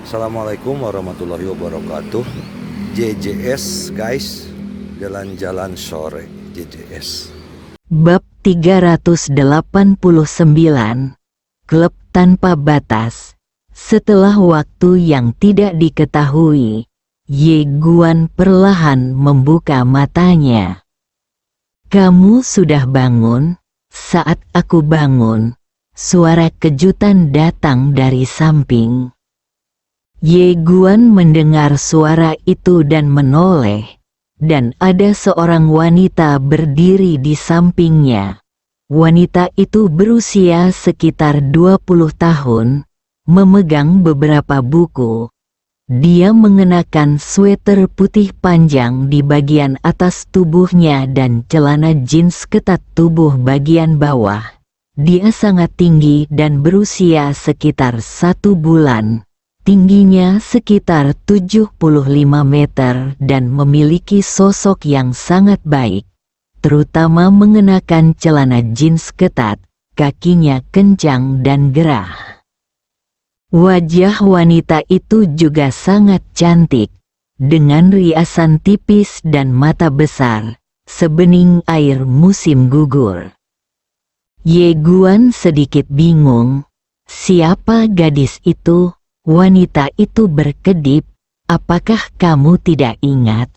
Assalamualaikum warahmatullahi wabarakatuh. JJS guys, jalan-jalan sore JJS. Bab 389, Klub Tanpa Batas. Setelah waktu yang tidak diketahui, Ye Guan perlahan membuka matanya. "Kamu sudah bangun?" Saat aku bangun, suara kejutan datang dari samping. Ye Guan mendengar suara itu dan menoleh, dan ada seorang wanita berdiri di sampingnya. Wanita itu berusia sekitar 20 tahun, memegang beberapa buku. Dia mengenakan sweater putih panjang di bagian atas tubuhnya dan celana jeans ketat tubuh bagian bawah. Dia sangat tinggi dan berusia sekitar 1 bulan. Tingginya sekitar 75 meter dan memiliki sosok yang sangat baik, terutama mengenakan celana jeans ketat, kakinya kencang dan gerah. Wajah wanita itu juga sangat cantik, dengan riasan tipis dan mata besar, sebening air musim gugur. Ye Guan sedikit bingung, siapa gadis itu? Wanita itu berkedip, "Apakah kamu tidak ingat?"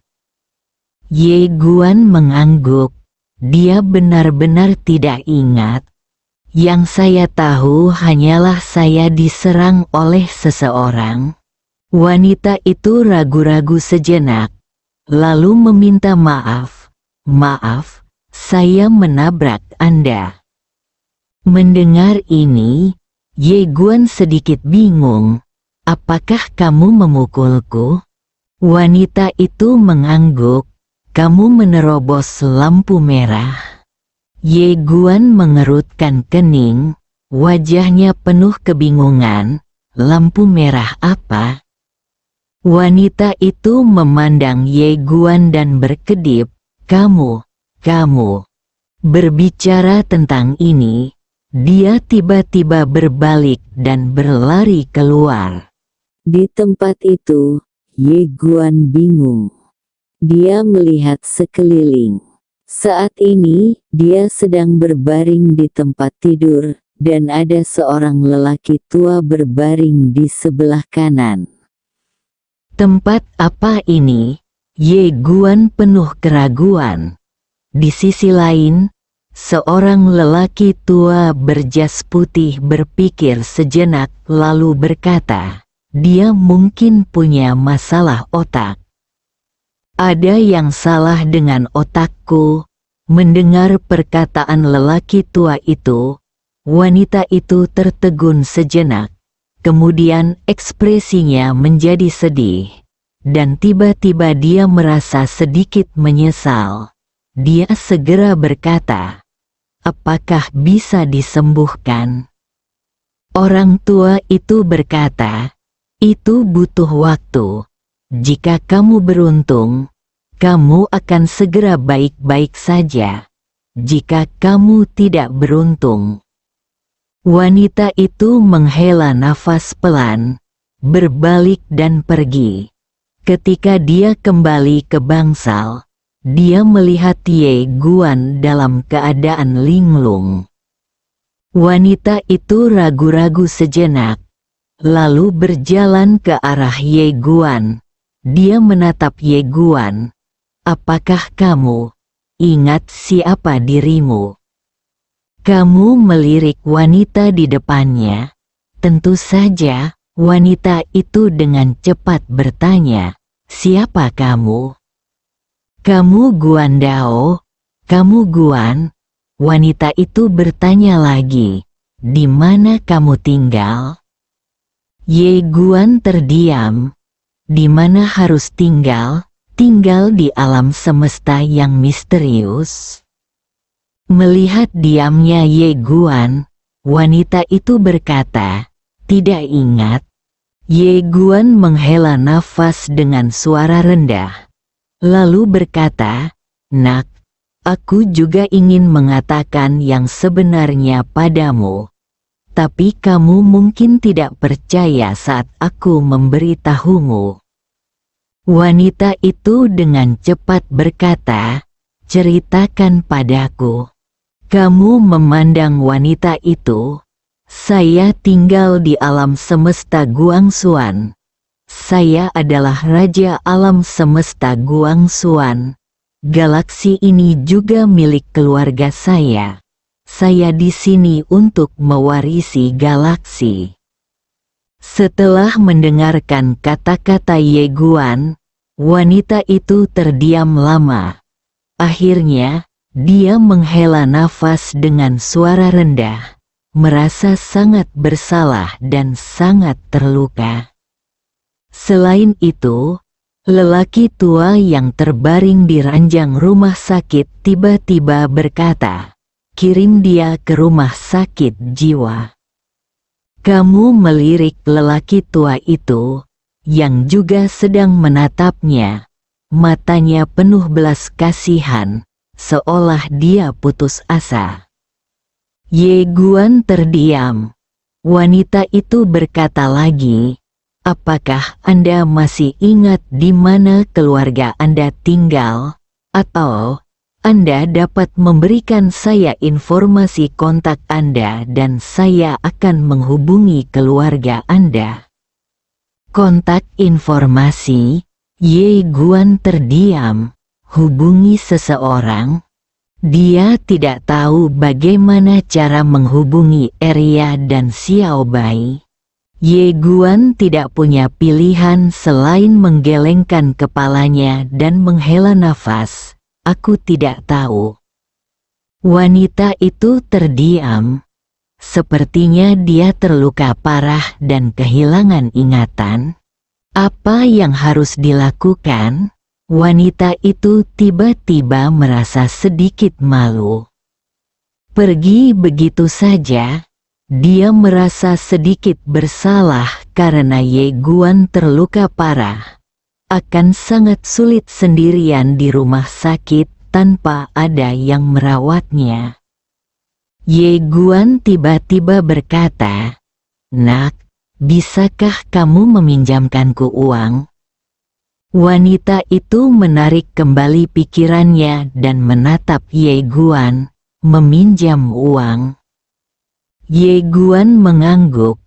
Ye Guan mengangguk, dia benar-benar tidak ingat. "Yang saya tahu hanyalah saya diserang oleh seseorang." Wanita itu ragu-ragu sejenak, lalu meminta maaf. "Maaf, saya menabrak Anda." Mendengar ini, Ye Guan sedikit bingung. "Apakah kamu memukulku?" Wanita itu mengangguk, "Kamu menerobos lampu merah." Ye Guan mengerutkan kening, wajahnya penuh kebingungan. "Lampu merah apa?" Wanita itu memandang Ye Guan dan berkedip, Kamu. Berbicara tentang ini, dia tiba-tiba berbalik dan berlari keluar. Di tempat itu, Ye Guan bingung. Dia melihat sekeliling. Saat ini, dia sedang berbaring di tempat tidur, dan ada seorang lelaki tua berbaring di sebelah kanan. Tempat apa ini? Ye Guan penuh keraguan. Di sisi lain, seorang lelaki tua berjas putih berpikir sejenak lalu berkata, dia mungkin punya masalah otak. Ada yang salah dengan otakku. Mendengar perkataan lelaki tua itu, wanita itu tertegun sejenak. Kemudian ekspresinya menjadi sedih. Dan tiba-tiba dia merasa sedikit menyesal. Dia segera berkata, "Apakah bisa disembuhkan?" Orang tua itu berkata, "Itu butuh waktu. Jika kamu beruntung, kamu akan segera baik-baik saja. Jika kamu tidak beruntung." Wanita itu menghela nafas pelan, berbalik dan pergi. Ketika dia kembali ke bangsal, dia melihat Ye Guan dalam keadaan linglung. Wanita itu ragu-ragu sejenak, lalu berjalan ke arah Ye Guan. Dia menatap Ye Guan. "Apakah kamu ingat siapa dirimu?" Kamu melirik wanita di depannya. Tentu saja, wanita itu dengan cepat bertanya, "Siapa kamu?" "Kamu Guan Dao." "Kamu Guan?" Wanita itu bertanya lagi, "Di mana kamu tinggal?" Ye Guan terdiam. "Di mana harus tinggal? Tinggal di alam semesta yang misterius." Melihat diamnya Ye Guan, wanita itu berkata, "Tidak ingat." Ye Guan menghela nafas dengan suara rendah. Lalu berkata, "Nak, aku juga ingin mengatakan yang sebenarnya padamu. tapi kamu mungkin tidak percaya saat aku memberitahumu. Wanita itu dengan cepat berkata, ceritakan padaku. Kamu memandang wanita itu. Saya tinggal di alam semesta Guangxuan. Saya adalah raja alam semesta Guangxuan. Galaksi ini juga milik keluarga saya. Saya di sini untuk mewarisi galaksi. Setelah mendengarkan kata-kata Ye Guan, wanita itu terdiam lama. Akhirnya, dia menghela nafas dengan suara rendah, merasa sangat bersalah dan sangat terluka. Selain itu, lelaki tua yang terbaring di ranjang rumah sakit tiba-tiba berkata, kirim dia ke rumah sakit jiwa. Kamu melirik lelaki tua itu, yang juga sedang menatapnya. Matanya penuh belas kasihan, seolah dia putus asa. Ye Guan terdiam. Wanita itu berkata lagi, apakah Anda masih ingat di mana keluarga Anda tinggal? Atau Anda dapat memberikan saya informasi kontak Anda dan saya akan menghubungi keluarga Anda. Kontak informasi? Ye Guan terdiam. Hubungi seseorang? Dia tidak tahu bagaimana cara menghubungi Eria dan Xiao Bai. Ye Guan tidak punya pilihan selain menggelengkan kepalanya dan menghela nafas. Aku tidak tahu. Wanita itu terdiam. Sepertinya dia terluka parah dan kehilangan ingatan. Apa yang harus dilakukan? Wanita itu tiba-tiba merasa sedikit malu. Pergi begitu saja. Dia merasa sedikit bersalah karena Ye Guan terluka parah. Akan sangat sulit sendirian di rumah sakit tanpa ada yang merawatnya. Ye Guan tiba-tiba berkata, "Nak, bisakah kamu meminjamkanku uang?" Wanita itu menarik kembali pikirannya dan menatap Ye Guan, meminjam uang. Ye Guan mengangguk.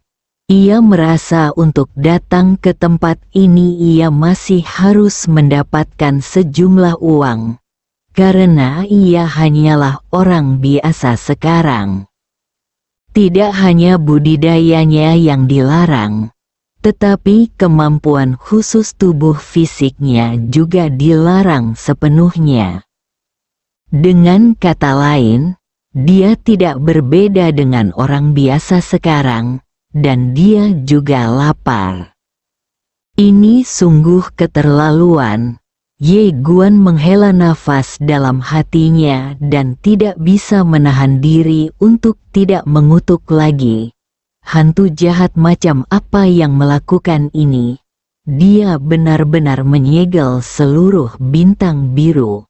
Ia merasa untuk datang ke tempat ini ia masih harus mendapatkan sejumlah uang, karena ia hanyalah orang biasa sekarang. Tidak hanya budidayanya yang dilarang, tetapi kemampuan khusus tubuh fisiknya juga dilarang sepenuhnya. Dengan kata lain, dia tidak berbeda dengan orang biasa sekarang, dan dia juga lapar. Ini sungguh keterlaluan. Ye Guan menghela nafas dalam hatinya dan tidak bisa menahan diri untuk tidak mengutuk lagi. Hantu jahat macam apa yang melakukan ini? Dia benar-benar menyegel seluruh bintang biru.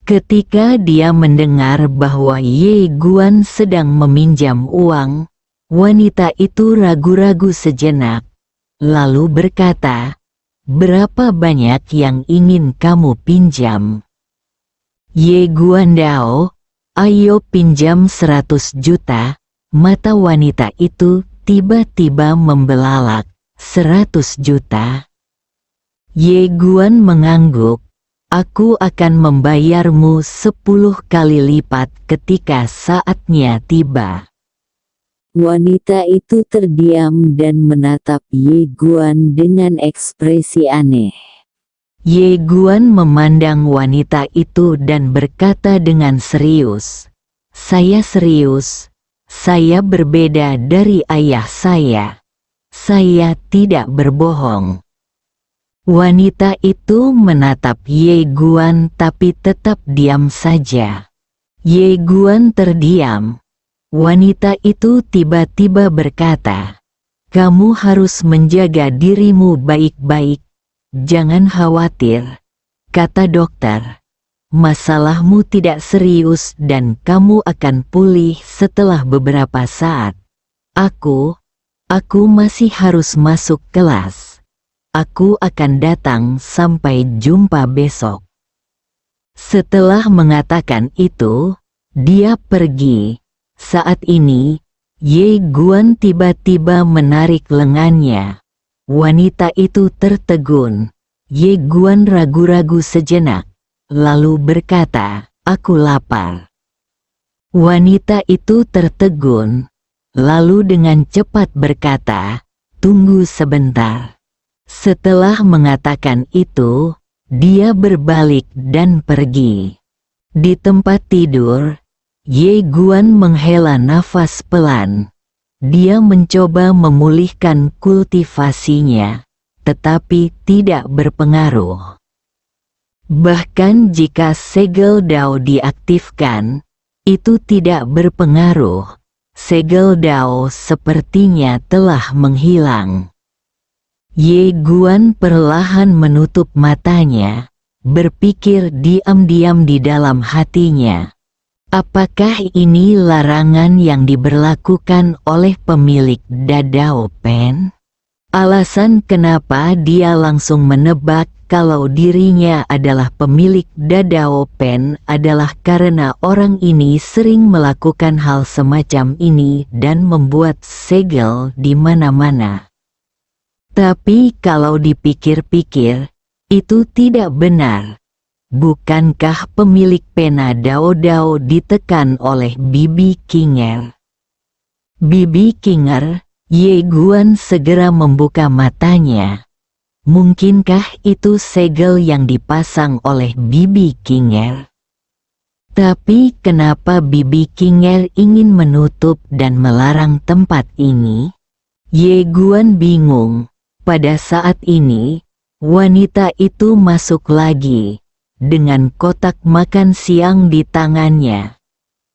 Ketika dia mendengar bahwa Ye Guan sedang meminjam uang, wanita itu ragu-ragu sejenak, lalu berkata, "Berapa banyak yang ingin kamu pinjam?" Ye Guan Dao, "Ayo pinjam 100 juta, mata wanita itu tiba-tiba membelalak. 100 juta? Ye Guan mengangguk. Aku akan membayarmu 10 kali lipat ketika saatnya tiba. Wanita itu terdiam dan menatap Ye Guan dengan ekspresi aneh. Ye Guan memandang wanita itu dan berkata dengan serius, "Saya serius. Saya berbeda dari ayah saya. Saya tidak berbohong." Wanita itu menatap Ye Guan tapi tetap diam saja. Ye Guan terdiam. Wanita itu tiba-tiba berkata, "Kamu harus menjaga dirimu baik-baik. Jangan khawatir," kata dokter. "Masalahmu tidak serius dan kamu akan pulih setelah beberapa saat." Aku masih harus masuk kelas. Aku akan datang, sampai jumpa besok. Setelah mengatakan itu, dia pergi. Saat ini, Ye Guan tiba-tiba menarik lengannya. Wanita itu tertegun. Ye Guan ragu-ragu sejenak, lalu berkata, "Aku lapar." Wanita itu tertegun, lalu dengan cepat berkata, "Tunggu sebentar." Setelah mengatakan itu, dia berbalik dan pergi. Di tempat tidur, Ye Guan menghela nafas pelan. Dia mencoba memulihkan kultivasinya, tetapi tidak berpengaruh. Bahkan jika segel Dao diaktifkan, itu tidak berpengaruh. Segel Dao sepertinya telah menghilang. Ye Guan perlahan menutup matanya, berpikir diam-diam di dalam hatinya. Apakah ini larangan yang diberlakukan oleh pemilik Dadao Pen? Alasan kenapa dia langsung menebak kalau dirinya adalah pemilik Dadao Pen adalah karena orang ini sering melakukan hal semacam ini dan membuat segel di mana-mana. Tapi kalau dipikir-pikir, itu tidak benar. Bukankah pemilik pena Dao Dao ditekan oleh Bibi Kinger? Bibi Kinger, Ye Guan segera membuka matanya. Mungkinkah itu segel yang dipasang oleh Bibi Kinger? Tapi kenapa Bibi Kinger ingin menutup dan melarang tempat ini? Ye Guan bingung. Pada saat ini, wanita itu masuk lagi, dengan kotak makan siang di tangannya.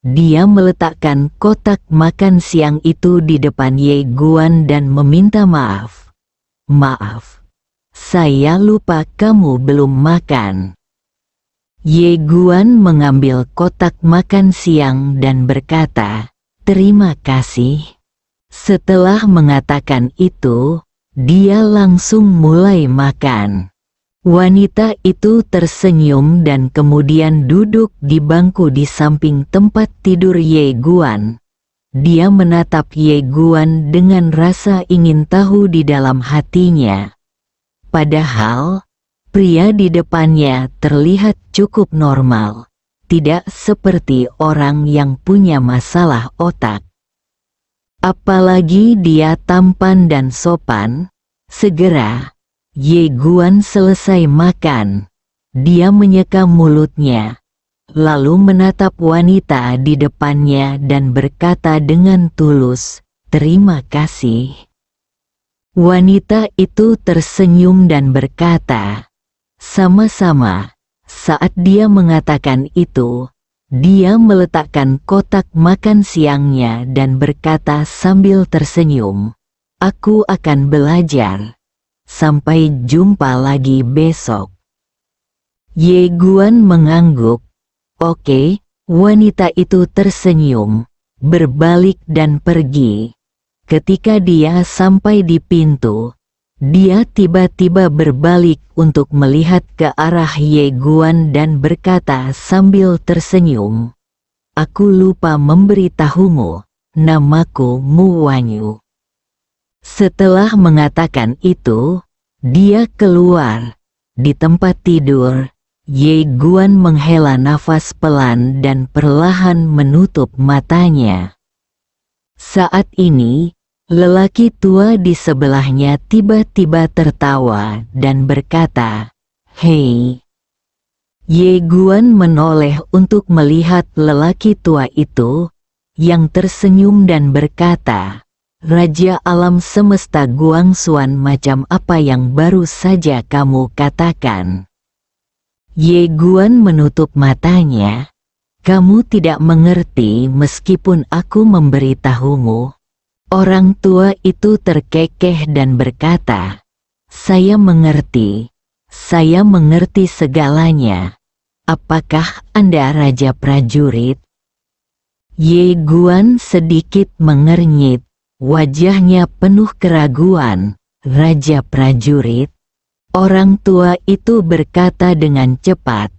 Dia meletakkan kotak makan siang itu di depan Ye Guan dan meminta maaf. "Maaf, saya lupa kamu belum makan." Ye Guan mengambil kotak makan siang dan berkata, "Terima kasih." Setelah mengatakan itu, dia langsung mulai makan. Wanita itu tersenyum dan kemudian duduk di bangku di samping tempat tidur Ye Guan. Dia menatap Ye Guan dengan rasa ingin tahu di dalam hatinya. Padahal, pria di depannya terlihat cukup normal, tidak seperti orang yang punya masalah otak. Apalagi dia tampan dan sopan. Segera, Ye Guan selesai makan. Dia menyeka mulutnya, lalu menatap wanita di depannya dan berkata dengan tulus, "Terima kasih." Wanita itu tersenyum dan berkata, "Sama-sama." Saat dia mengatakan itu, dia meletakkan kotak makan siangnya dan berkata sambil tersenyum, "Aku akan belajar. Sampai jumpa lagi besok." Ye Guan mengangguk. "Oke." Wanita itu tersenyum, berbalik dan pergi. Ketika dia sampai di pintu, dia tiba-tiba berbalik untuk melihat ke arah Ye Guan dan berkata sambil tersenyum, "Aku lupa memberitahumu, namaku Mu Wanyu." Setelah mengatakan itu, dia keluar. Di tempat tidur, Ye Guan menghela nafas pelan dan perlahan menutup matanya. Saat ini, lelaki tua di sebelahnya tiba-tiba tertawa dan berkata, "Hei." Ye Guan menoleh untuk melihat lelaki tua itu, yang tersenyum dan berkata, "Raja alam semesta Guangxuan, macam apa yang baru saja kamu katakan?" Ye Guan menutup matanya. "Kamu tidak mengerti meskipun aku memberitahumu." Orang tua itu terkekeh dan berkata, "Saya mengerti. Saya mengerti segalanya. Apakah Anda raja prajurit?" Ye Guan sedikit mengernyit. wajahnya penuh keraguan. Raja prajurit, orang tua itu berkata dengan cepat,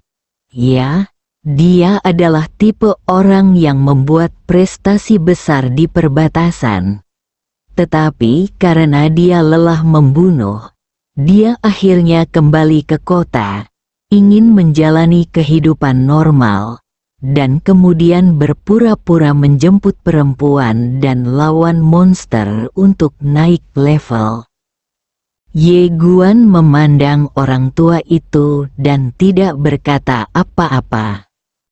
"Ya, dia adalah tipe orang yang membuat prestasi besar di perbatasan. Tetapi karena dia lelah membunuh, dia akhirnya kembali ke kota, ingin menjalani kehidupan normal, dan kemudian berpura-pura menjemput perempuan dan lawan monster untuk naik level." Ye Guan memandang orang tua itu dan tidak berkata apa-apa.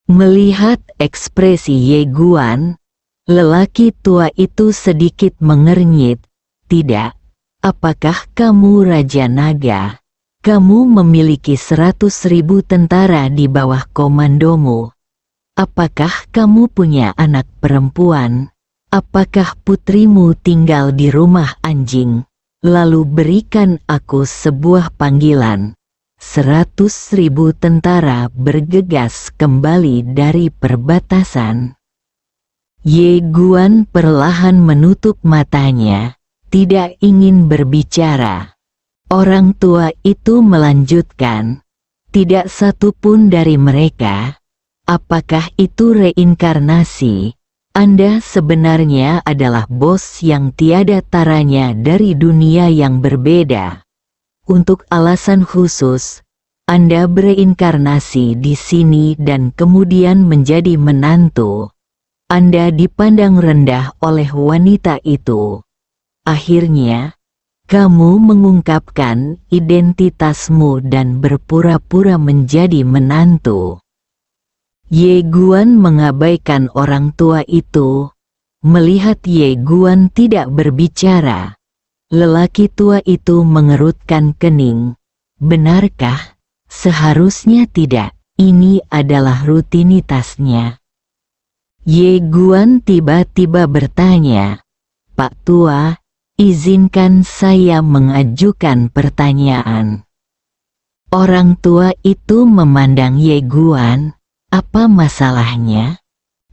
Melihat ekspresi Ye Guan, lelaki tua itu sedikit mengernyit. "Tidak, apakah kamu Raja Naga? Kamu memiliki 100.000 tentara di bawah komandomu. Apakah kamu punya anak perempuan? Apakah putrimu tinggal di rumah anjing? Lalu berikan aku sebuah panggilan." 100.000 tentara bergegas kembali dari perbatasan. Ye Guan perlahan menutup matanya, tidak ingin berbicara. Orang tua itu melanjutkan, "Tidak satu pun dari mereka. Apakah itu reinkarnasi? Anda sebenarnya adalah bos yang tiada taranya dari dunia yang berbeda. Untuk alasan khusus, Anda bereinkarnasi di sini dan kemudian menjadi menantu. Anda dipandang rendah oleh wanita itu. Akhirnya, kamu mengungkapkan identitasmu dan berpura-pura menjadi menantu." Ye Guan mengabaikan orang tua itu. Melihat Ye Guan tidak berbicara, lelaki tua itu mengerutkan kening. "Benarkah? Seharusnya tidak. Ini adalah rutinitasnya." Ye Guan tiba-tiba bertanya, "Pak Tua, izinkan saya mengajukan pertanyaan." Orang tua itu memandang Ye Guan. "Apa masalahnya?"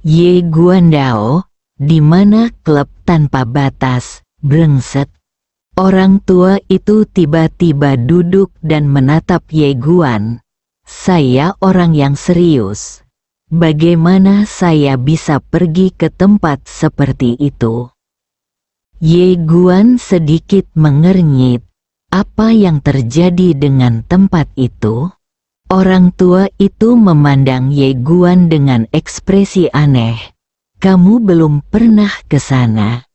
"Ye Guan Dao, di mana klub tanpa batas, brengsek?" Orang tua itu tiba-tiba duduk dan menatap Ye Guan. "Saya orang yang serius. Bagaimana saya bisa pergi ke tempat seperti itu?" Ye Guan sedikit mengernyit. Apa yang terjadi dengan tempat itu? Orang tua itu memandang Ye Guan dengan ekspresi aneh. "Kamu belum pernah ke sana?"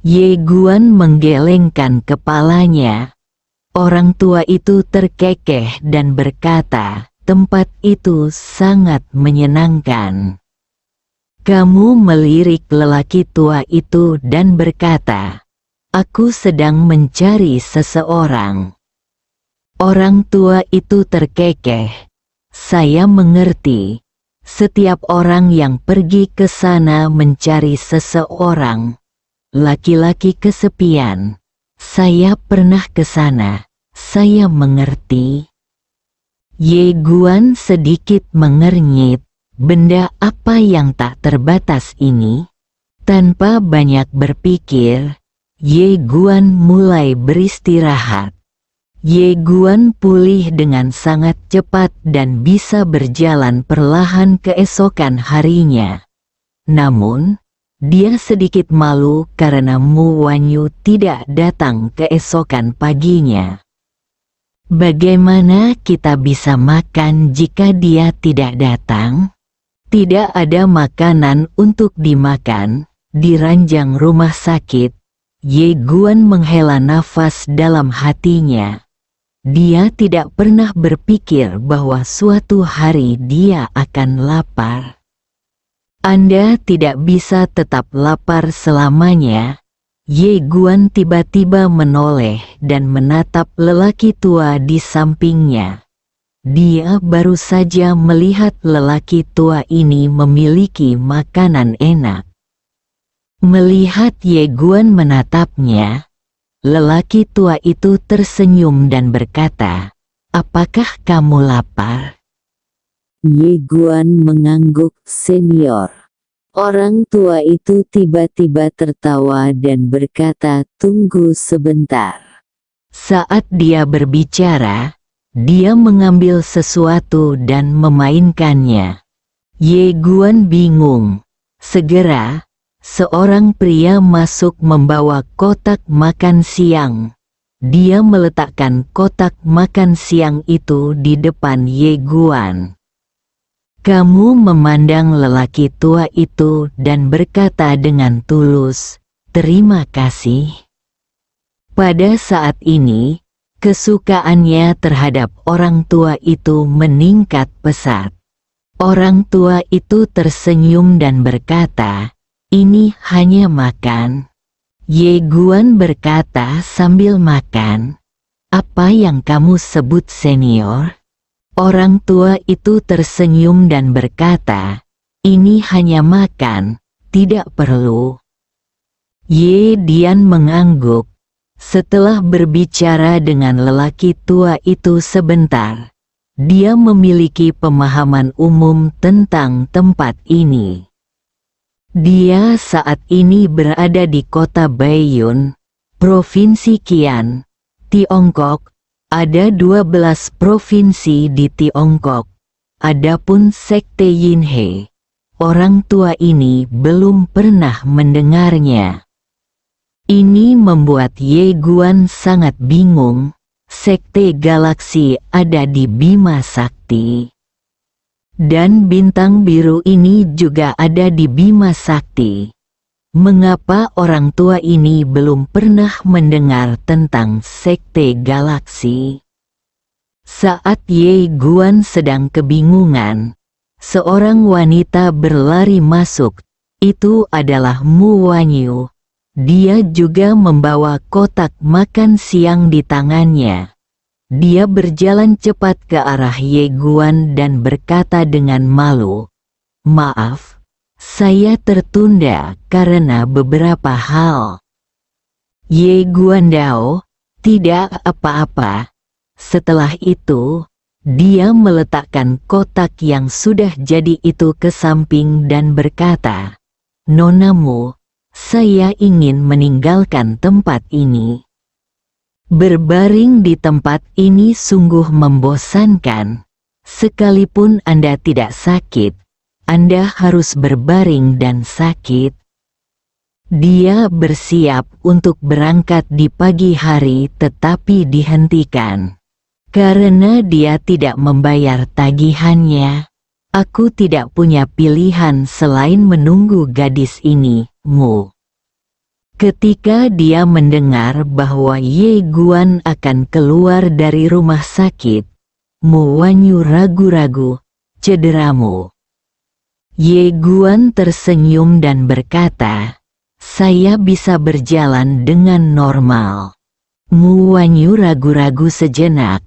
Ye Guan menggelengkan kepalanya. Orang tua itu terkekeh dan berkata, "Tempat itu sangat menyenangkan." Kamu melirik lelaki tua itu dan berkata, "Aku sedang mencari seseorang." Orang tua itu terkekeh. "Saya mengerti. Setiap orang yang pergi ke sana mencari seseorang. Laki-laki kesepian. Saya pernah ke sana. Saya mengerti." Ye Guan sedikit mengernyit. Benda apa yang tak terbatas ini? Tanpa banyak berpikir, Ye Guan mulai beristirahat. Ye Guan pulih dengan sangat cepat dan bisa berjalan perlahan keesokan harinya. Namun, dia sedikit malu karena Mu Wanyu tidak datang keesokan paginya. Bagaimana kita bisa makan jika dia tidak datang? Tidak ada makanan untuk dimakan. Di ranjang rumah sakit, Ye Guan menghela nafas dalam hatinya. Dia tidak pernah berpikir bahwa suatu hari dia akan lapar. Anda tidak bisa tetap lapar selamanya. Ye Guan tiba-tiba menoleh dan menatap lelaki tua di sampingnya. Dia baru saja melihat lelaki tua ini memiliki makanan enak. Melihat Ye Guan menatapnya, lelaki tua itu tersenyum dan berkata, "Apakah kamu lapar?" Ye Guan mengangguk, "Senior. Orang tua itu tiba-tiba tertawa dan berkata, "Tunggu sebentar." Saat dia berbicara, dia mengambil sesuatu dan memainkannya. Ye Guan bingung. Segera, seorang pria masuk membawa kotak makan siang. Dia meletakkan kotak makan siang itu di depan Ye Guan. Kamu memandang lelaki tua itu dan berkata dengan tulus, "Terima kasih." Pada saat ini, kesukaannya terhadap orang tua itu meningkat pesat. Orang tua itu tersenyum dan berkata, "Ini hanya makan." Ye Guan berkata sambil makan, "Apa yang kamu sebut senior?" Orang tua itu tersenyum dan berkata, "Ini hanya makan, tidak perlu." Ye Dian mengangguk. Setelah berbicara dengan lelaki tua itu sebentar, dia memiliki pemahaman umum tentang tempat ini. Dia saat ini berada di kota Baiyun, Provinsi Qian, Tiongkok. Ada 12 provinsi di Tiongkok. Adapun sekte Yinhe, orang tua ini belum pernah mendengarnya. Ini membuat Ye Guan sangat bingung. Sekte galaksi ada di Bima Sakti. Dan bintang biru ini juga ada di Bima Sakti. Mengapa orang tua ini belum pernah mendengar tentang sekte galaksi? Saat Ye Guan sedang kebingungan, seorang wanita berlari masuk. Itu adalah Mu Wanyu. Dia juga membawa kotak makan siang di tangannya. Dia berjalan cepat ke arah Ye Guan dan berkata dengan malu, "Maaf, saya tertunda karena beberapa hal." Ye Guandao, "Tidak apa-apa." Setelah itu, dia meletakkan kotak yang sudah jadi itu ke samping dan berkata, "Nona Mu, saya ingin meninggalkan tempat ini. Berbaring di tempat ini sungguh membosankan. Sekalipun Anda tidak sakit, Anda harus berbaring dan sakit." Dia bersiap untuk berangkat di pagi hari tetapi dihentikan. Karena dia tidak membayar tagihannya. "Aku tidak punya pilihan selain menunggu gadis ini, Mu." Ketika dia mendengar bahwa Ye Guan akan keluar dari rumah sakit, Mu Wanyu ragu-ragu, "Cederamu?" Ye Guan tersenyum dan berkata, "Saya bisa berjalan dengan normal." Mu Wanyu ragu-ragu sejenak,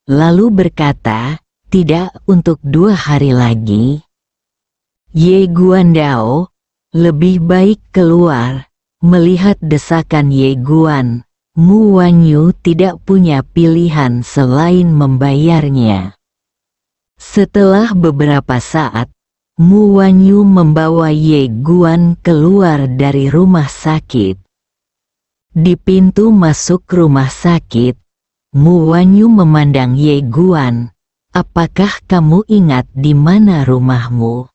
lalu berkata, "Tidak untuk 2 hari lagi." Ye Guandao, "Lebih baik keluar." Melihat desakan Ye Guan, Mu Wanyu tidak punya pilihan selain membayarnya. Setelah beberapa saat, Mu Wanyu membawa Ye Guan keluar dari rumah sakit. Di pintu masuk rumah sakit, Mu Wanyu memandang Ye Guan. "Apakah kamu ingat di mana rumahmu?"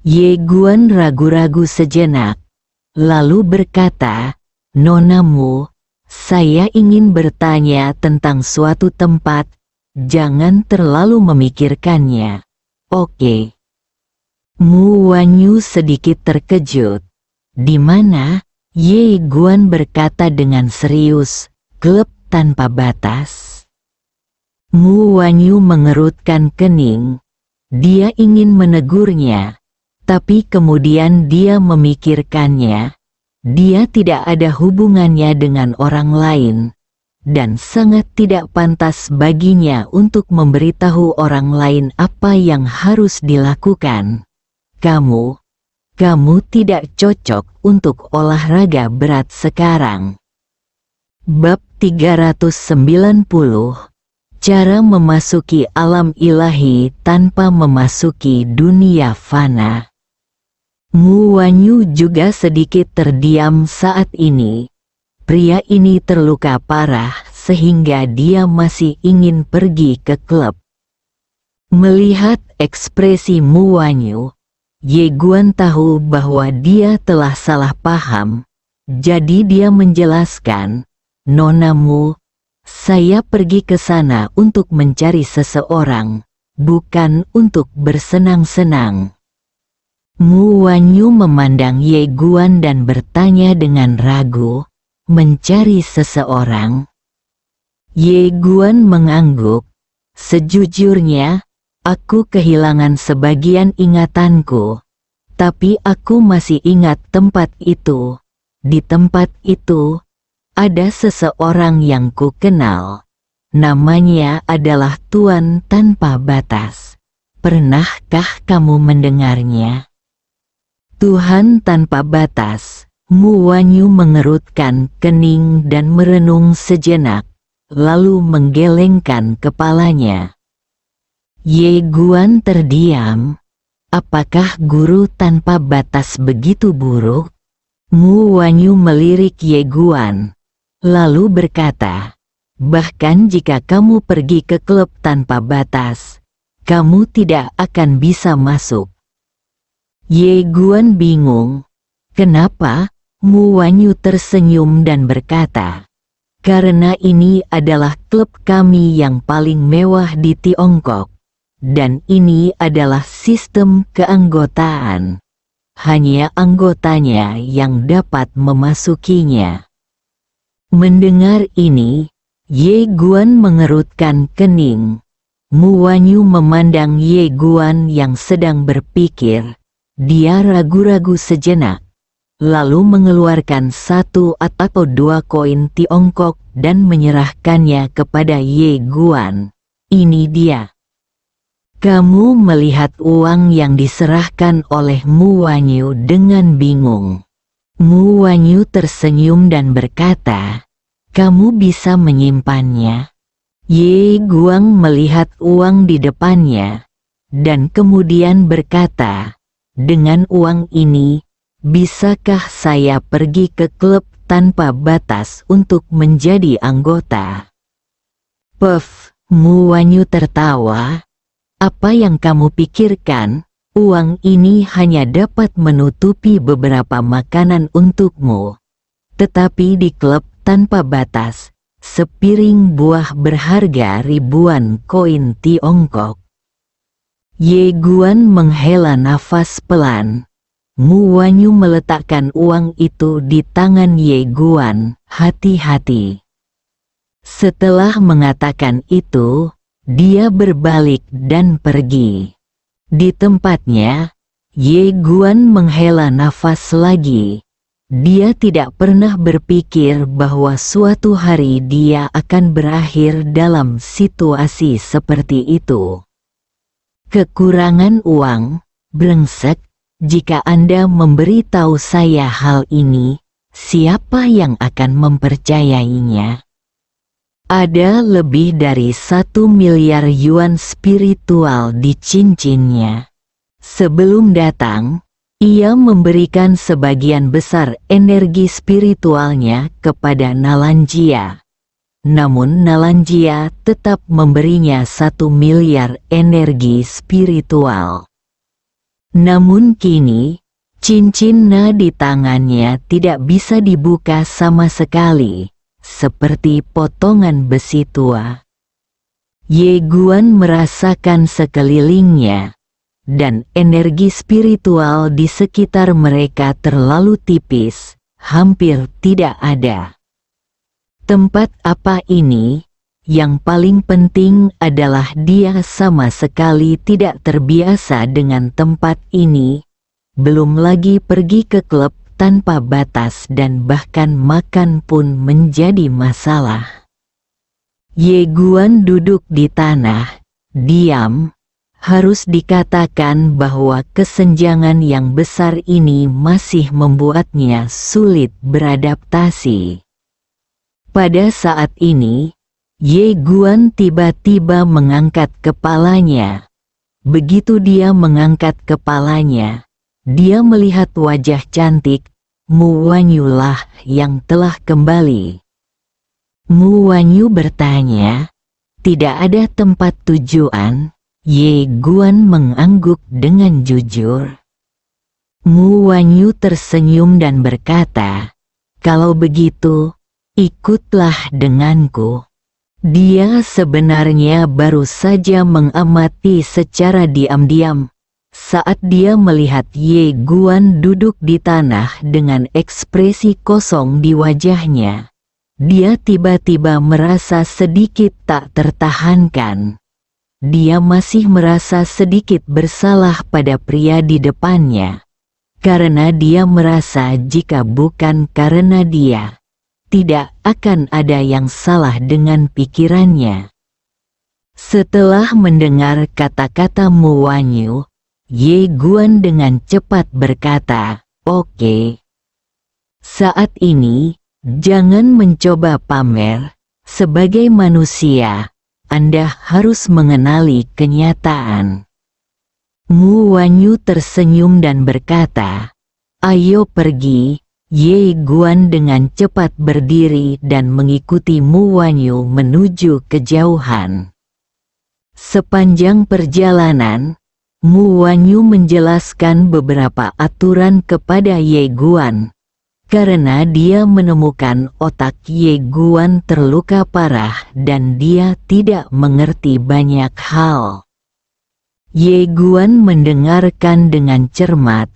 Ye Guan ragu-ragu sejenak, lalu berkata, "Nona Mu, saya ingin bertanya tentang suatu tempat, jangan terlalu memikirkannya." "Oke." Mu Wanyu sedikit terkejut. "Di mana?" Ye Guan berkata dengan serius, "Klub tanpa batas." Mu Wanyu mengerutkan kening. Dia ingin menegurnya, tapi kemudian dia memikirkannya. Dia tidak ada hubungannya dengan orang lain, dan sangat tidak pantas baginya untuk memberitahu orang lain apa yang harus dilakukan. Kamu tidak cocok untuk olahraga berat sekarang." Bab 390. Cara memasuki alam ilahi tanpa memasuki dunia fana. Mu Wanyu juga sedikit terdiam saat ini. Pria ini terluka parah sehingga dia masih ingin pergi ke klub. Melihat ekspresi Mu Wanyu, Ye Guan tahu bahwa dia telah salah paham. Jadi dia menjelaskan, "Nona Mu, saya pergi ke sana untuk mencari seseorang, bukan untuk bersenang-senang." Mu Wanyu memandang Ye Guan dan bertanya dengan ragu, "Mencari seseorang?" Ye Guan mengangguk, "Sejujurnya, aku kehilangan sebagian ingatanku, tapi aku masih ingat tempat itu. Di tempat itu, ada seseorang yang ku kenal. Namanya adalah Tuan Tanpa Batas. Pernahkah kamu mendengarnya?" Tuhan Tanpa Batas. Mu Wanyu mengerutkan kening dan merenung sejenak, lalu menggelengkan kepalanya. Ye Guan terdiam. Apakah guru tanpa batas begitu buruk? Mu Wanyu melirik Ye Guan, lalu berkata, "Bahkan jika kamu pergi ke klub tanpa batas, kamu tidak akan bisa masuk." Ye Guan bingung. Kenapa? Mu Wanyu tersenyum dan berkata, "Karena ini adalah klub kami yang paling mewah di Tiongkok. Dan ini adalah sistem keanggotaan. Hanya anggotanya yang dapat memasukinya." Mendengar ini, Ye Guan mengerutkan kening. Mu Wanyu memandang Ye Guan yang sedang berpikir. Dia ragu-ragu sejenak, lalu mengeluarkan 1 atau 2 koin Tiongkok dan menyerahkannya kepada Ye Guan. "Ini dia." Kamu melihat uang yang diserahkan oleh Mu Wanyu dengan bingung. Mu Wanyu tersenyum dan berkata, "Kamu bisa menyimpannya." Ye Guan melihat uang di depannya, dan kemudian berkata, "Dengan uang ini, bisakah saya pergi ke klub tanpa batas untuk menjadi anggota?" Puff, Mu Wanyu tertawa. "Apa yang kamu pikirkan? Uang ini hanya dapat menutupi beberapa makanan untukmu. Tetapi di klub tanpa batas, sepiring buah berharga ribuan koin Tiongkok." Ye Guan menghela nafas pelan. Mu Wanyu meletakkan uang itu di tangan Ye Guan, "Hati-hati." Setelah mengatakan itu, dia berbalik dan pergi. Di tempatnya, Ye Guan menghela nafas lagi. Dia tidak pernah berpikir bahwa suatu hari dia akan berakhir dalam situasi seperti itu. "Kekurangan uang, brengsek. Jika Anda memberitahu saya hal ini, siapa yang akan mempercayainya?" Ada lebih dari 1 miliar yuan spiritual di cincinnya. Sebelum datang, ia memberikan sebagian besar energi spiritualnya kepada Nalanjia. Namun Nalanjia tetap memberinya 1 miliar energi spiritual. Namun kini, cincin Na di tangannya tidak bisa dibuka sama sekali, seperti potongan besi tua. Ye Guan merasakan sekelilingnya, dan energi spiritual di sekitar mereka terlalu tipis, hampir tidak ada. Tempat apa ini? Yang paling penting adalah dia sama sekali tidak terbiasa dengan tempat ini, belum lagi pergi ke klub tanpa batas dan bahkan makan pun menjadi masalah. Ye Guan duduk di tanah, diam. Harus dikatakan bahwa kesenjangan yang besar ini masih membuatnya sulit beradaptasi. Pada saat ini, Ye Guan tiba-tiba mengangkat kepalanya. Begitu dia mengangkat kepalanya, dia melihat wajah cantik Mu Wanyu lah yang telah kembali. Mu Wanyu bertanya, "Tidak ada tempat tujuan?" Ye Guan mengangguk dengan jujur. Mu Wanyu tersenyum dan berkata, "Kalau begitu, ikutlah denganku." Dia sebenarnya baru saja mengamati secara diam-diam saat dia melihat Ye Guan duduk di tanah dengan ekspresi kosong di wajahnya. Dia tiba-tiba merasa sedikit tak tertahankan. Dia masih merasa sedikit bersalah pada pria di depannya, karena dia merasa jika bukan karena dia, tidak akan ada yang salah dengan pikirannya. Setelah mendengar kata-kata Mu Wanyu, Ye Guan dengan cepat berkata, "Oke. Saat ini, jangan mencoba pamer. Sebagai manusia, Anda harus mengenali kenyataan." Mu Wanyu tersenyum dan berkata, "Ayo pergi." Ye Guan dengan cepat berdiri dan mengikuti Mu Wanyu menuju kejauhan. Sepanjang perjalanan, Mu Wanyu menjelaskan beberapa aturan kepada Ye Guan, karena dia menemukan otak Ye Guan terluka parah dan dia tidak mengerti banyak hal. Ye Guan mendengarkan dengan cermat.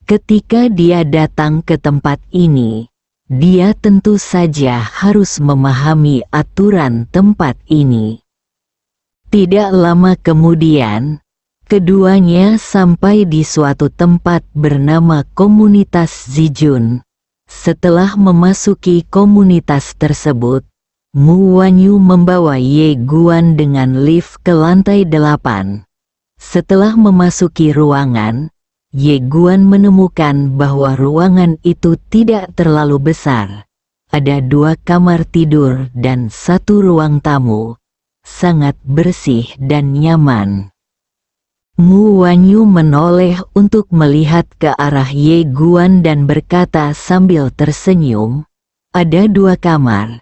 Ketika dia datang ke tempat ini, dia tentu saja harus memahami aturan tempat ini. Tidak lama kemudian, keduanya sampai di suatu tempat bernama Komunitas Zijun. Setelah memasuki komunitas tersebut, Mu Wanyu membawa Ye Guan dengan lift ke lantai 8. Setelah memasuki ruangan, Ye Guan menemukan bahwa ruangan itu tidak terlalu besar. Ada 2 kamar tidur dan 1 ruang tamu, sangat bersih dan nyaman. Mu Wanyu menoleh untuk melihat ke arah Ye Guan dan berkata sambil tersenyum, "Ada 2 kamar.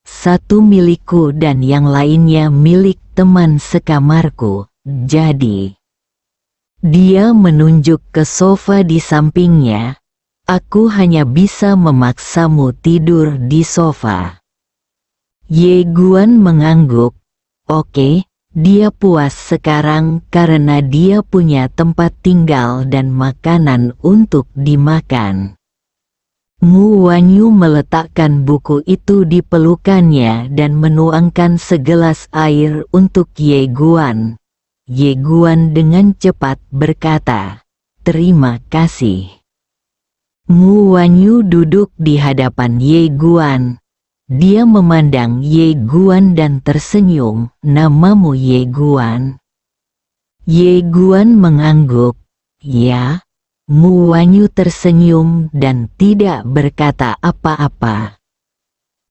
1 milikku dan yang lainnya milik teman sekamarku, jadi..." Dia menunjuk ke sofa di sampingnya. "Aku hanya bisa memaksamu tidur di sofa." Ye Guan mengangguk. Oke. Dia puas sekarang karena dia punya tempat tinggal dan makanan untuk dimakan. Mu Wanyu meletakkan buku itu di pelukannya dan menuangkan segelas air untuk Ye Guan. Ye Guan dengan cepat berkata, "Terima kasih." Mu Wanyu duduk di hadapan Ye Guan. Dia memandang Ye Guan dan tersenyum. "Namamu Ye Guan?" Ye Guan mengangguk. "Ya." Mu Wanyu tersenyum dan tidak berkata apa-apa.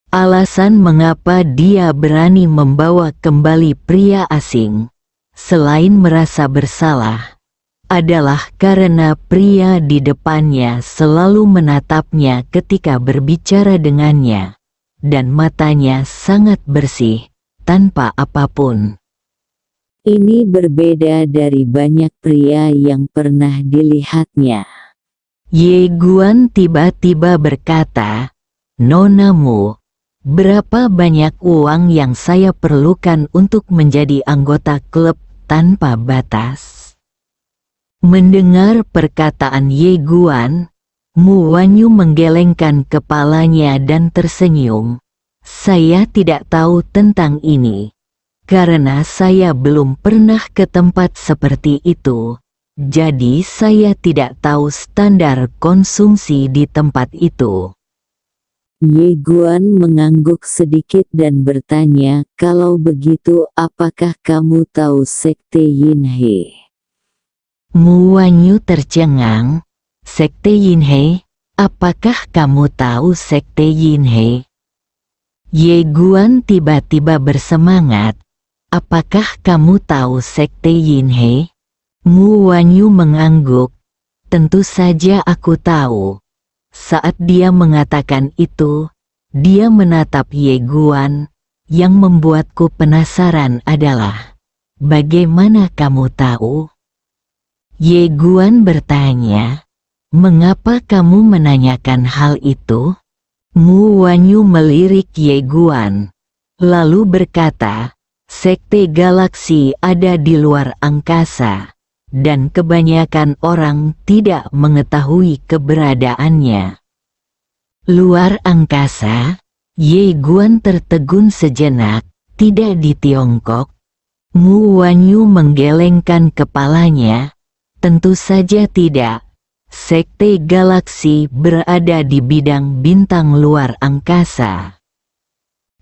Alasan mengapa dia berani membawa kembali pria asing, selain merasa bersalah, adalah karena pria di depannya selalu menatapnya ketika berbicara dengannya. Dan matanya sangat bersih, tanpa apapun. Ini berbeda dari banyak pria yang pernah dilihatnya. Ye Guan tiba-tiba berkata, "Nonamu, berapa banyak uang yang saya perlukan untuk menjadi anggota klub tanpa batas?" Mendengar perkataan Ye Guan, Mu Wanyu menggelengkan kepalanya dan tersenyum. "Saya tidak tahu tentang ini, karena saya belum pernah ke tempat seperti itu, jadi saya tidak tahu standar konsumsi di tempat itu." Ye Guan mengangguk sedikit dan bertanya, "Kalau begitu apakah kamu tahu sekte Yin He?" Mu Wanyu tercengang. "Sekte Yin He? Apakah kamu tahu sekte Yin He?" Ye Guan tiba-tiba bersemangat. "Apakah kamu tahu sekte Yin He?" Mu Wanyu mengangguk. tentu saja aku tahu. Saat dia mengatakan itu, dia menatap Ye Guan. Yang membuatku penasaran adalah, bagaimana kamu tahu? Ye Guan bertanya, mengapa kamu menanyakan hal itu? Mu Wanyu melirik Ye Guan, lalu berkata, sekte galaksi ada di luar angkasa, dan kebanyakan orang tidak mengetahui keberadaannya. Luar angkasa? Ye Guan tertegun sejenak, tidak di Tiongkok. Mu Wanyu menggelengkan kepalanya, tentu saja tidak. Sekte galaksi berada di bidang bintang luar angkasa.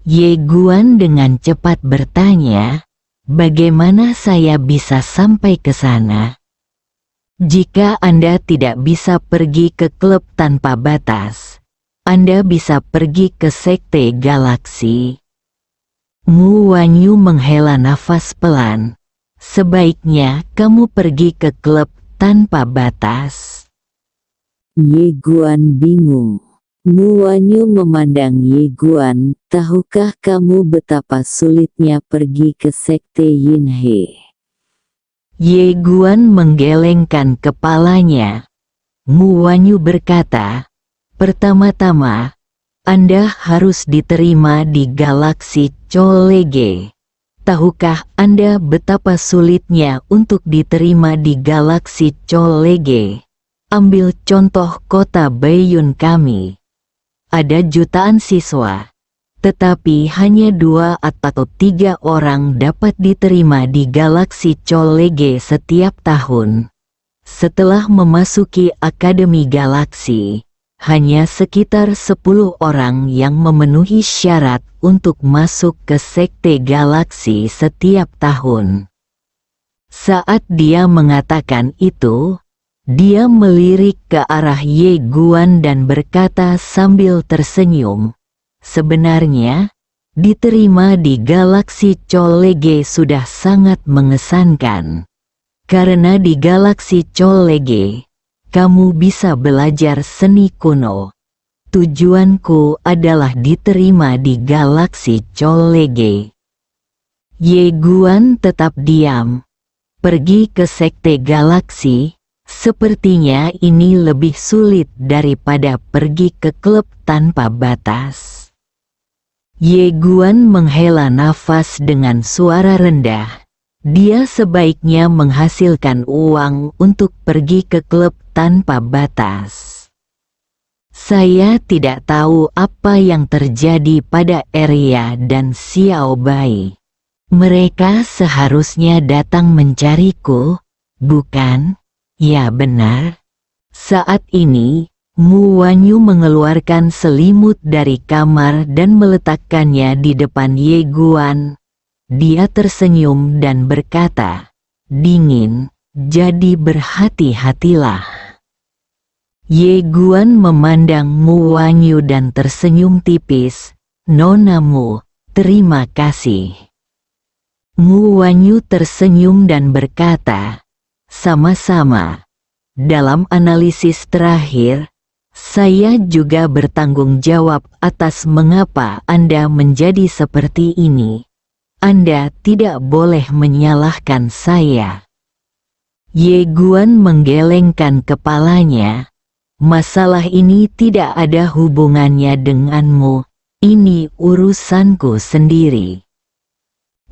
Ye Guan dengan cepat bertanya, bagaimana saya bisa sampai ke sana? Jika Anda tidak bisa pergi ke klub tanpa batas, Anda bisa pergi ke sekte galaksi. Mu Wanyu menghela nafas pelan. Sebaiknya kamu pergi ke klub tanpa batas. Ye Guan bingung. Mu Wanyu memandang Ye Guan, tahukah kamu betapa sulitnya pergi ke sekte Yin He? Ye Guan menggelengkan kepalanya. Mu Wanyu berkata, pertama-tama, Anda harus diterima di galaksi Cholege. Tahukah Anda betapa sulitnya untuk diterima di galaksi Cholege? Ambil contoh kota Baiyun kami. Ada jutaan siswa, tetapi hanya 2 atau 3 orang dapat diterima di galaksi Cholege setiap tahun. Setelah memasuki Akademi Galaksi, hanya sekitar 10 orang yang memenuhi syarat untuk masuk ke sekte galaksi setiap tahun. Saat dia mengatakan itu, dia melirik ke arah Ye Guan dan berkata sambil tersenyum, sebenarnya, diterima di galaksi Cholege sudah sangat mengesankan. Karena di galaksi Cholege, kamu bisa belajar seni kuno. Tujuanku adalah diterima di galaksi Cholege. Ye Guan tetap diam. Pergi ke sekte galaksi, sepertinya ini lebih sulit daripada pergi ke klub tanpa batas. Ye Guan menghela nafas dengan suara rendah. Dia sebaiknya menghasilkan uang untuk pergi ke klub tanpa batas. Saya tidak tahu apa yang terjadi pada Eria dan Xiao Bai. Mereka seharusnya datang mencariku, bukan? Ya benar. Saat ini, Mu Wanyu mengeluarkan selimut dari kamar dan meletakkannya di depan Ye Guan. Dia tersenyum dan berkata, dingin, jadi berhati-hatilah. Ye Guan memandang Mu Wanyu dan tersenyum tipis, Nona Mu, terima kasih. Mu Wanyu tersenyum dan berkata, sama-sama. Dalam analisis terakhir, saya juga bertanggung jawab atas mengapa Anda menjadi seperti ini. Anda tidak boleh menyalahkan saya. Ye Guan menggelengkan kepalanya. Masalah ini tidak ada hubungannya denganmu. Ini urusanku sendiri.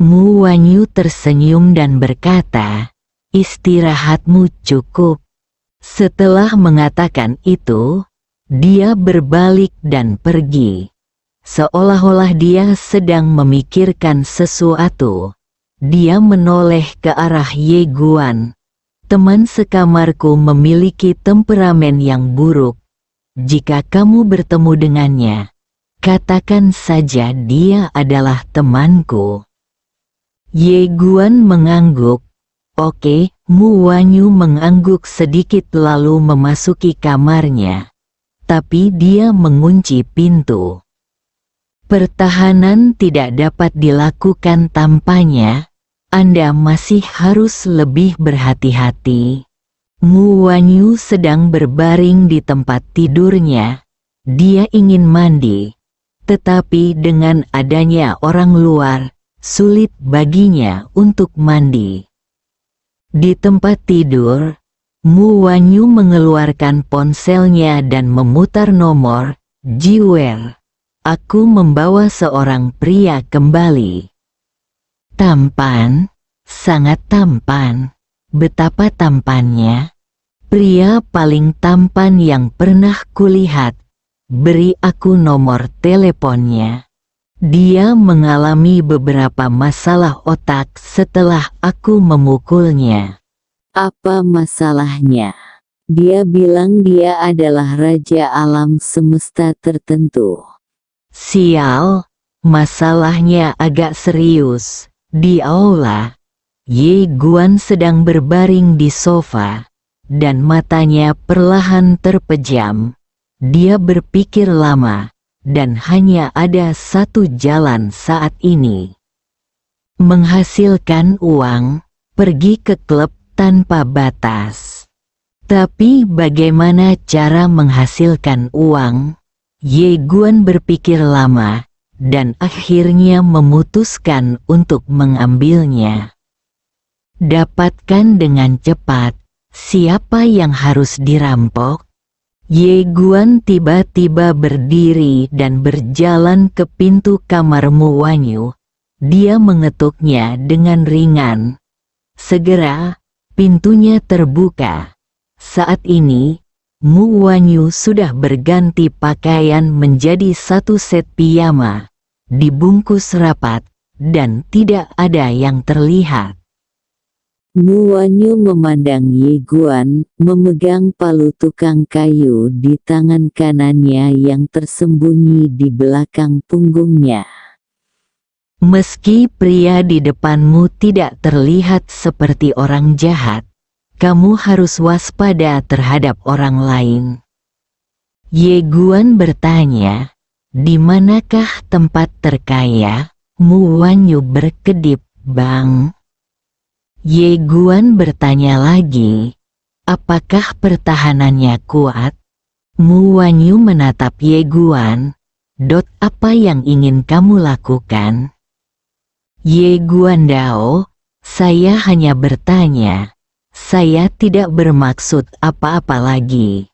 Mu Wanyu tersenyum dan berkata, istirahatmu cukup. Setelah mengatakan itu, dia berbalik dan pergi. Seolah-olah dia sedang memikirkan sesuatu. Dia menoleh ke arah Ye Guan. Teman sekamarku memiliki temperamen yang buruk. Jika kamu bertemu dengannya, katakan saja dia adalah temanku. Ye Guan mengangguk. Oke, Mu Wanyu mengangguk sedikit lalu memasuki kamarnya. Tapi dia mengunci pintu. Pertahanan tidak dapat dilakukan tanpanya. Anda masih harus lebih berhati-hati. Mu Wanyu sedang berbaring di tempat tidurnya. Dia ingin mandi, tetapi dengan adanya orang luar, sulit baginya untuk mandi. Di tempat tidur, Mu Wanyu mengeluarkan ponselnya dan memutar nomor, "Jiwer, aku membawa seorang pria kembali. Tampan, sangat tampan. Betapa tampannya. Pria paling tampan yang pernah kulihat. Beri aku nomor teleponnya. Dia mengalami beberapa masalah otak setelah aku memukulnya." Apa masalahnya? Dia bilang dia adalah raja alam semesta tertentu. Sial, masalahnya agak serius. Di aula, Ye Guan sedang berbaring di sofa, dan matanya perlahan terpejam. Dia berpikir lama, dan hanya ada satu jalan saat ini. Menghasilkan uang, pergi ke klub tanpa batas. Tapi bagaimana cara menghasilkan uang? Ye Guan berpikir lama, dan akhirnya memutuskan untuk mengambilnya. Dapatkan dengan cepat, siapa yang harus dirampok? Ye Guan tiba-tiba berdiri dan berjalan ke pintu kamar Mu Wanyu. Dia mengetuknya dengan ringan. Segera, pintunya terbuka. Saat ini, Mu Wanyu sudah berganti pakaian menjadi satu set piyama, dibungkus rapat, dan tidak ada yang terlihat. Mu Wanyu memandang Ye Guan, memegang palu tukang kayu di tangan kanannya yang tersembunyi di belakang punggungnya. Meski pria di depanmu tidak terlihat seperti orang jahat, kamu harus waspada terhadap orang lain. Ye Guan bertanya, "Di manakah tempat terkaya?" Mu Wanyu berkedip, "Bang." Ye Guan bertanya lagi, "Apakah pertahanannya kuat?" Mu Wanyu menatap Ye Guan. Apa yang ingin kamu lakukan?" Ye Guan Dao, "Saya hanya bertanya. Saya tidak bermaksud apa-apa lagi."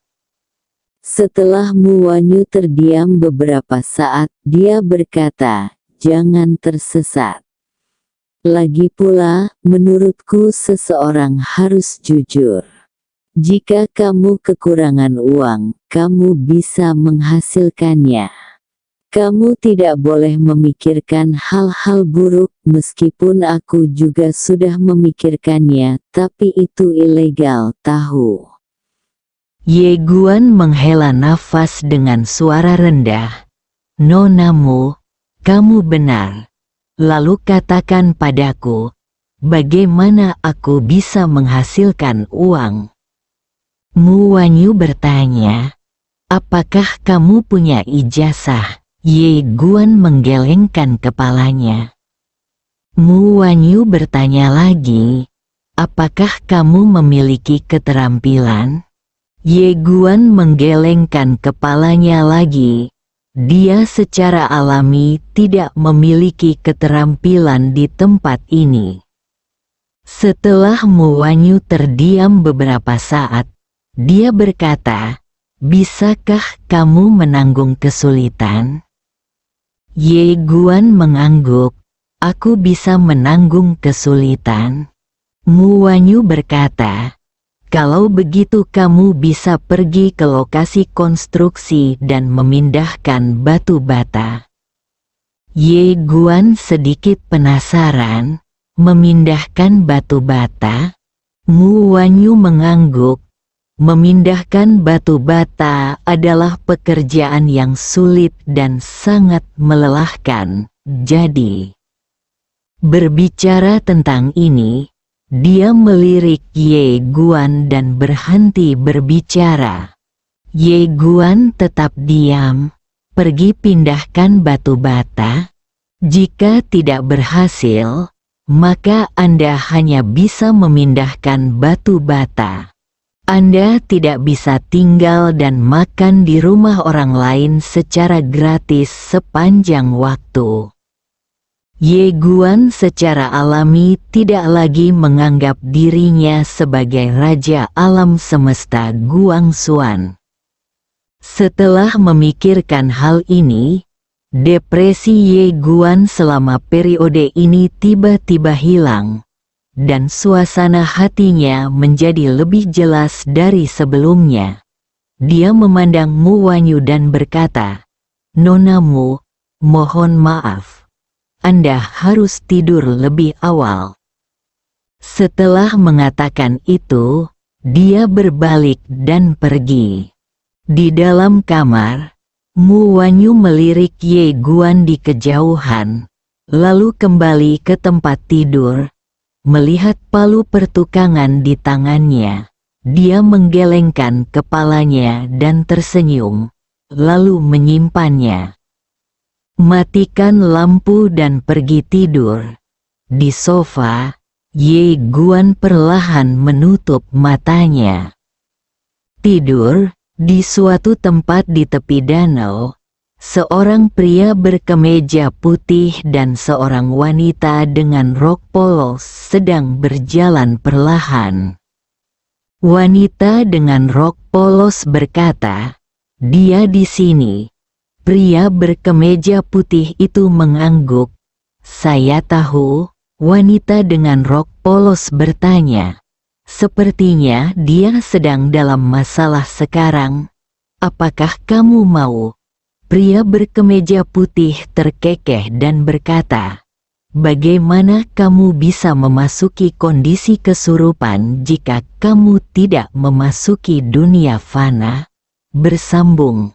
Setelah Mu Wanyu terdiam beberapa saat, dia berkata, "Jangan tersesat. Lagi pula, menurutku seseorang harus jujur. Jika kamu kekurangan uang, kamu bisa menghasilkannya. Kamu tidak boleh memikirkan hal-hal buruk, meskipun aku juga sudah memikirkannya, tapi itu ilegal, tahu?" Ye Guan menghela nafas dengan suara rendah. "Nonamu, kamu benar. Lalu katakan padaku, bagaimana aku bisa menghasilkan uang?" Mu Wanyu bertanya, "Apakah kamu punya ijazah?" Ye Guan menggelengkan kepalanya. Mu Wanyu bertanya lagi, "Apakah kamu memiliki keterampilan?" Ye Guan menggelengkan kepalanya lagi. Dia secara alami tidak memiliki keterampilan di tempat ini. Setelah Mu Wanyu terdiam beberapa saat, dia berkata, "Bisakah kamu menanggung kesulitan?" Ye Guan mengangguk, "Aku bisa menanggung kesulitan." Mu Wanyu berkata, "Kalau begitu kamu bisa pergi ke lokasi konstruksi dan memindahkan batu bata." Ye Guan sedikit penasaran, "Memindahkan batu bata?" Mu Wanyu mengangguk. Memindahkan batu bata adalah pekerjaan yang sulit dan sangat melelahkan. Jadi, berbicara tentang ini, dia melirik Ye Guan dan berhenti berbicara. Ye Guan tetap diam. "Pergi pindahkan batu bata. Jika tidak berhasil, maka Anda hanya bisa memindahkan batu bata. Anda tidak bisa tinggal dan makan di rumah orang lain secara gratis sepanjang waktu. Ye Guan secara alami tidak lagi menganggap dirinya sebagai raja alam semesta Guangxuan. Setelah memikirkan hal ini, depresi Ye Guan selama periode ini tiba-tiba hilang, dan suasana hatinya menjadi lebih jelas dari sebelumnya. Dia memandang Mu Wanyu dan berkata, "Nona Mu, mohon maaf. Anda harus tidur lebih awal." Setelah mengatakan itu, dia berbalik dan pergi. Di dalam kamar, Mu Wanyu melirik Ye Guan di kejauhan, lalu kembali ke tempat tidur. Melihat palu pertukangan di tangannya, dia menggelengkan kepalanya dan tersenyum, lalu menyimpannya. Matikan lampu dan pergi tidur. Di sofa, Ye Guan perlahan menutup matanya. Tidur di suatu tempat di tepi danau. Seorang pria berkemeja putih dan seorang wanita dengan rok polos sedang berjalan perlahan. Wanita dengan rok polos berkata, "Dia di sini." Pria berkemeja putih itu mengangguk. "Saya tahu," wanita dengan rok polos bertanya. "Sepertinya dia sedang dalam masalah sekarang. Apakah kamu mau?" Pria berkemeja putih terkekeh dan berkata, "Bagaimana kamu bisa memasuki kondisi kesurupan jika kamu tidak memasuki dunia fana?" Bersambung.